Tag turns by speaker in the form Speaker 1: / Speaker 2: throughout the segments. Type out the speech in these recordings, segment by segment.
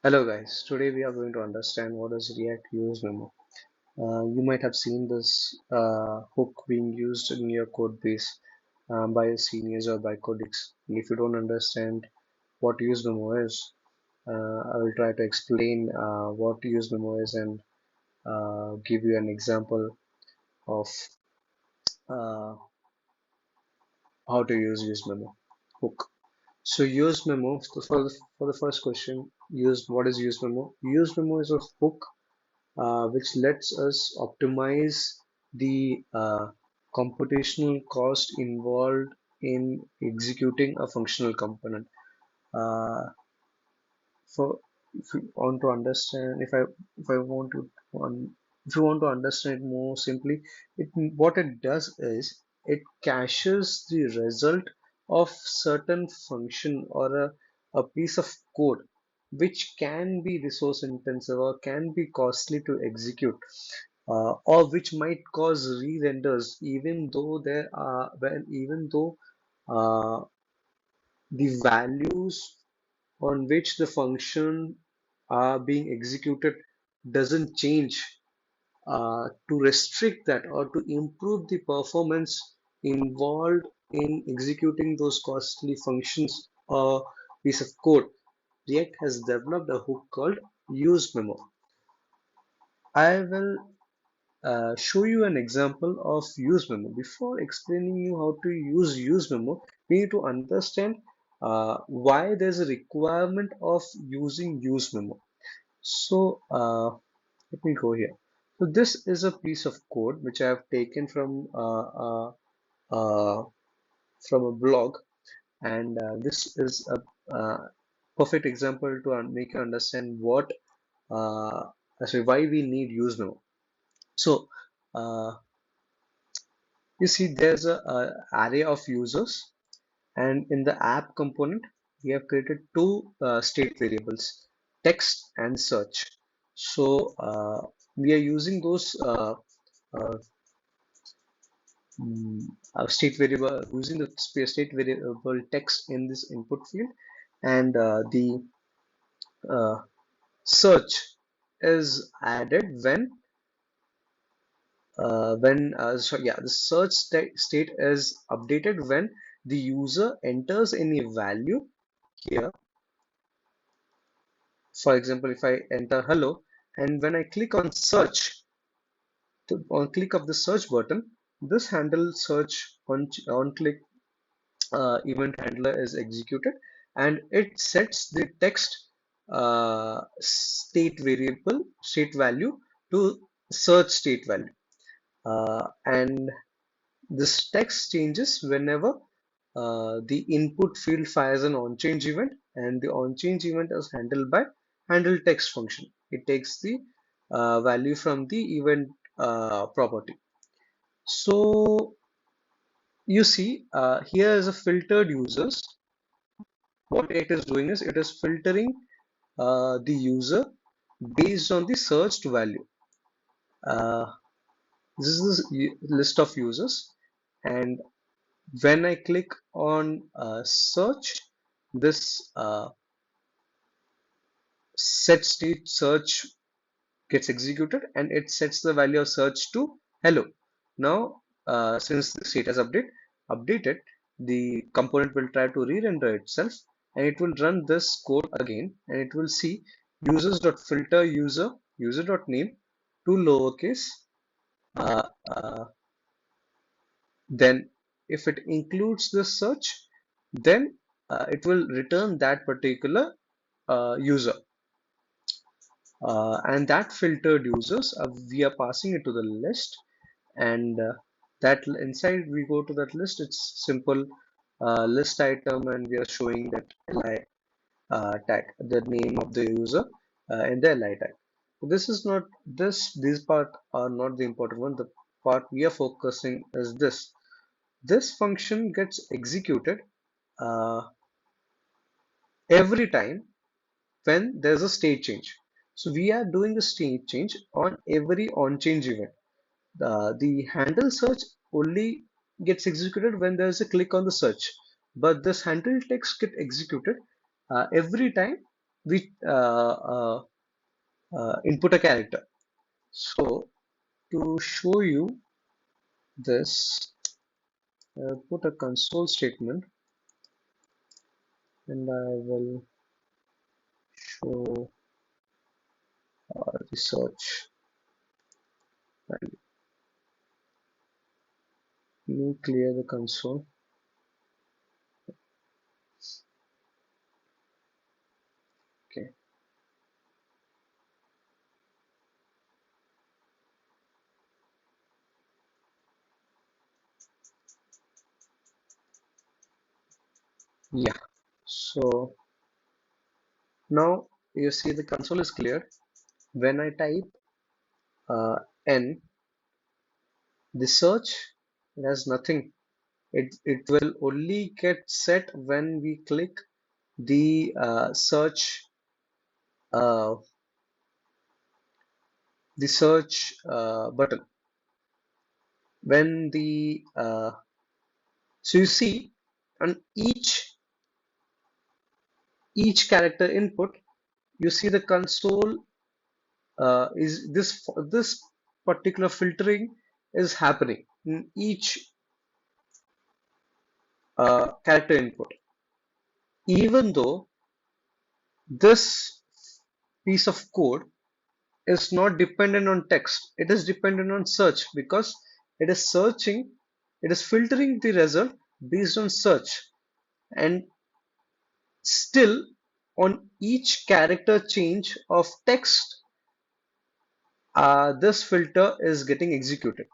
Speaker 1: Hello guys, today we are going to understand what is React useMemo. You might have seen this hook being used in your code base by your seniors or by colleagues. And if you don't understand what useMemo is, I will try to explain what useMemo is and give you an example of uh, how to use useMemo hook. So useMemo, for the first question, use what is useMemo? UseMemo is a hook which lets us optimize the computational cost involved in executing a functional component. Uh, for if you want to understand, if I want to if you want to understand it more simply, what it does is it caches the result of certain function or a piece of code which can be resource intensive or can be costly to execute or which might cause re-renders even though even though uh, the values on which the function are being executed doesn't change. To restrict that or to improve the performance involved in executing those costly functions or piece of code, React has developed a hook called useMemo. I will show you an example of useMemo. Before explaining you how to use useMemo, we need to understand why there's a requirement of using useMemo. So let me go here. So this is a piece of code which I have taken uh, from a blog, and this is a perfect example to make you understand what actually why we need useMemo. So uh, you see, there's a array of users, and in the app component, we have created two state variables, text and search. So we are using those uh, mm, state variable using the state variable text in this input field, and the search is added the search state is updated when the user enters any value here. For example, if I enter hello and when I click on search, on click of the search button, this handle search on click event handler is executed and it sets the text state value to search state value. And this text changes whenever the input field fires an onChange event, and the onChange event is handled by handle text function. It takes the value from the event property. So you see, here is a filtered users. What it is doing is it is filtering the user based on the searched value. Uh, this is the list of users, and when I click on search, this set state search gets executed and it sets the value of search to hello. Now, since the state has updated, the component will try to re-render itself and it will run this code again and it will see users.filter user.name to lowercase. Uh, uh, then if it includes this search, then it will return that particular user. And that filtered users, we are passing it to the list, and that inside we go to that list. It's simple list item, and we are showing that li tag, the name of the user, in the li tag. This is not this. These part are not the important one. The part we are focusing is this. This function gets executed uh, every time when there's a state change. So we are doing a state change on every on change event. The handle search only gets executed when there's a click on the search, but this handle text get executed every time we input a character. So to show you this, put a console statement, and I will show the search value. Let me clear the console. Okay. Yeah. So now you see the console is cleared. When I type uh, n, the search, it has nothing. It will only get set when we click the uh, search button. When the so you see on each character input, you see the console is this particular filtering is happening in each character input, even though this piece of code is not dependent on text. It is dependent on search because it is searching, it is filtering the result based on search, and still on each character change of text, this filter is getting executed.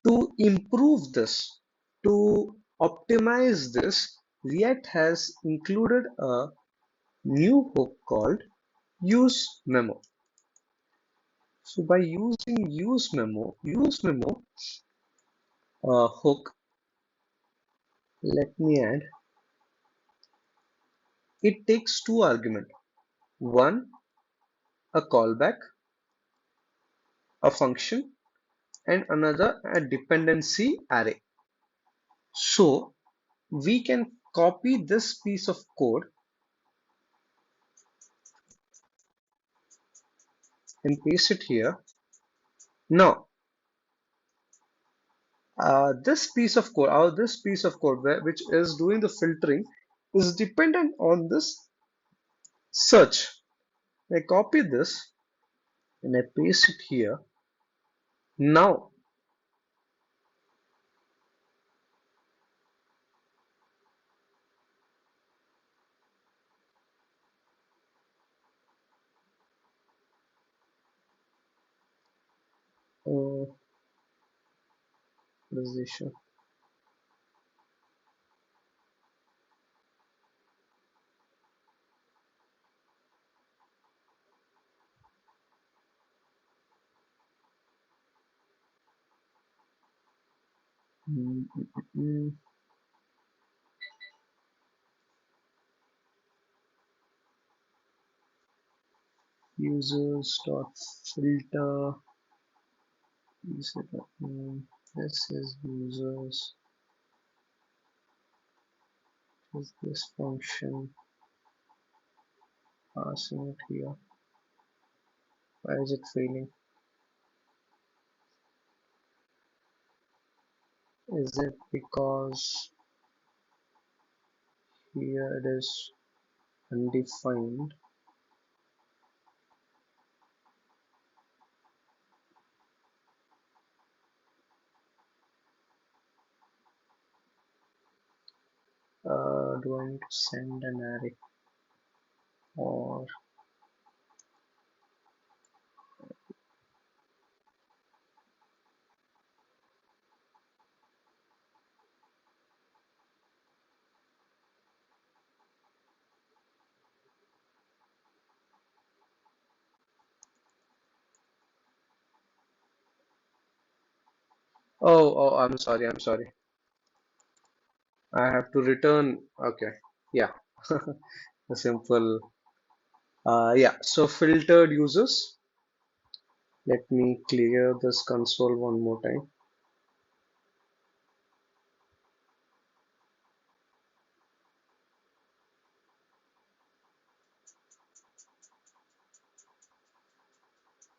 Speaker 1: To improve this, to optimize this, React has included a new hook called useMemo. So by using useMemo hook, let me add, it takes two arguments. One, a callback, a function, and another a dependency array. So we can copy this piece of code and paste it here. Now, this piece of code which is doing the filtering is dependent on this search. I copy this and I paste it here. Now, uh, what is the issue? Mm, mm, mm, users dot filter. This is users. Is this function passing it here? Why is it failing? Is it because here it is undefined? Do I need to send an array or I'm sorry. I have to return. Okay, yeah, a simple. Yeah, so filtered users. Let me clear this console one more time.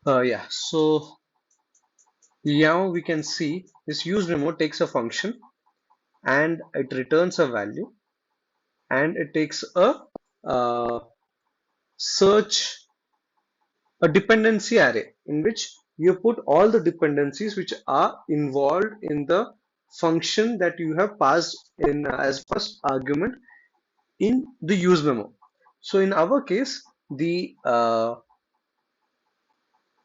Speaker 1: Yeah, so now we can see this use memo takes a function and it returns a value, and it takes a search, a dependency array in which you put all the dependencies which are involved in the function that you have passed in as first argument in the use memo. So in our case, the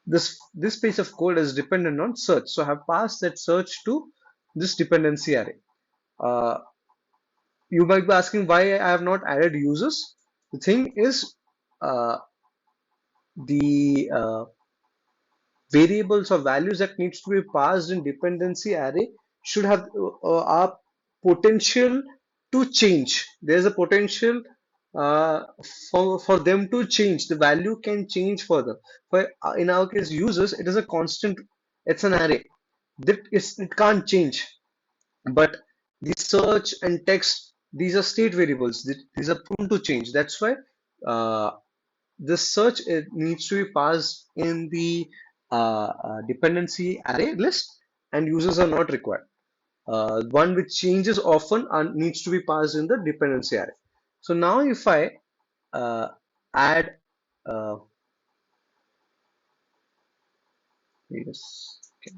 Speaker 1: this piece of code is dependent on search. So I have passed that search to this dependency array. Uh, you might be asking why I have not added users. The thing is, uh, the variables or values that needs to be passed in dependency array should have a potential to change. There's a potential uh, for them to change. The value can change further. For in our case, users, it is a constant. It's an array that is it can't change. But the search and text, these are state variables. These are prone to change. That's why uh, this search it needs to be passed in the dependency array list, and users are not required. One which changes often and needs to be passed in the dependency array. So now if I add, uh, yes, okay,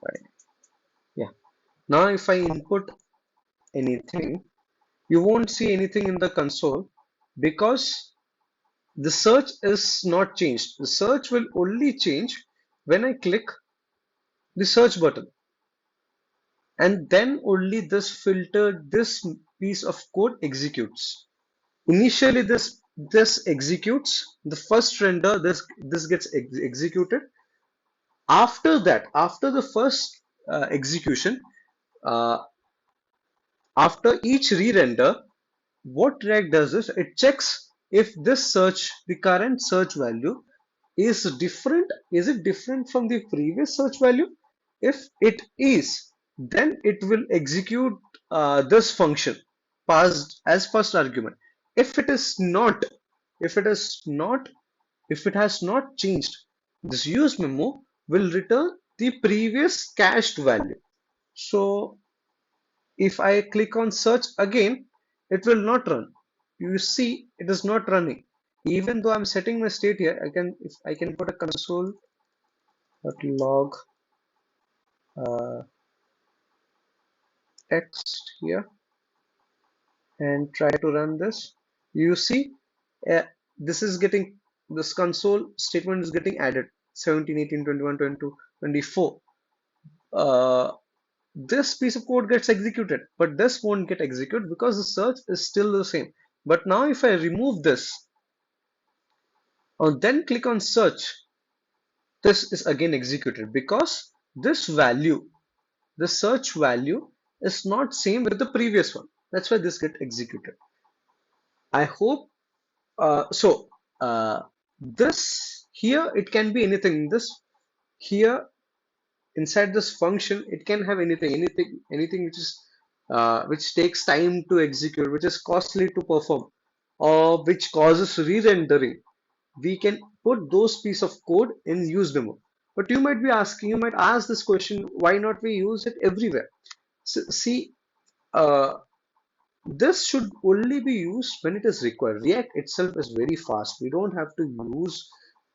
Speaker 1: right. Yeah. Now if I input anything, you won't see anything in the console because the search is not changed. The search will only change when I click the search button, and then only this piece of code executes. Initially, this executes the first render. This gets executed. After that, after the first execution, uh, after each re-render, what React does is it checks if this search, the current search value, is it different from the previous search value? If it is, then it will execute this function passed as first argument. If it is not, if it is not, if it has not changed, this use memo will return the previous cached value. So if I click on search again, it will not run. You see, it is not running. Even though I'm setting my state here, if I can put a console.log uh, text here and try to run this. You see, uh, this is getting this console statement is getting added 17, 18, 21, 22, 24. Uh, this piece of code gets executed, but this won't get executed because the search is still the same. But now if I remove this and then click on search, this is again executed because this value, the search value, is not same with the previous one. That's why this get executed. I hope so. This here it can be anything. This here inside this function it can have anything which is which takes time to execute, which is costly to perform, or which causes re-rendering. We can put those piece of code in use demo. But you might be asking, you might ask this question, why not we use it everywhere? So, see, uh, this should only be used when it is required. React itself is very fast. We don't have to use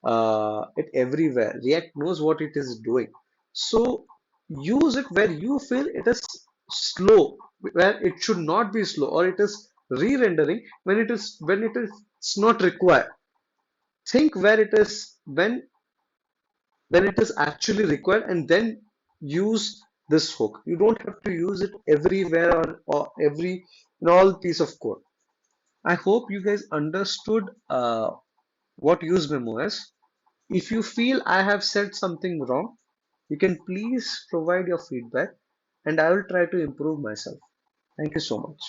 Speaker 1: it everywhere. React knows what it is doing. So use it where you feel it is slow, where it should not be slow, or it is re-rendering when it is not required. Think where it is when it is actually required, and then use this hook. You don't have to use it everywhere or every in all piece of code. I hope you guys understood what use memo is. If you feel I have said something wrong, you can please provide your feedback and I will try to improve myself. Thank you so much.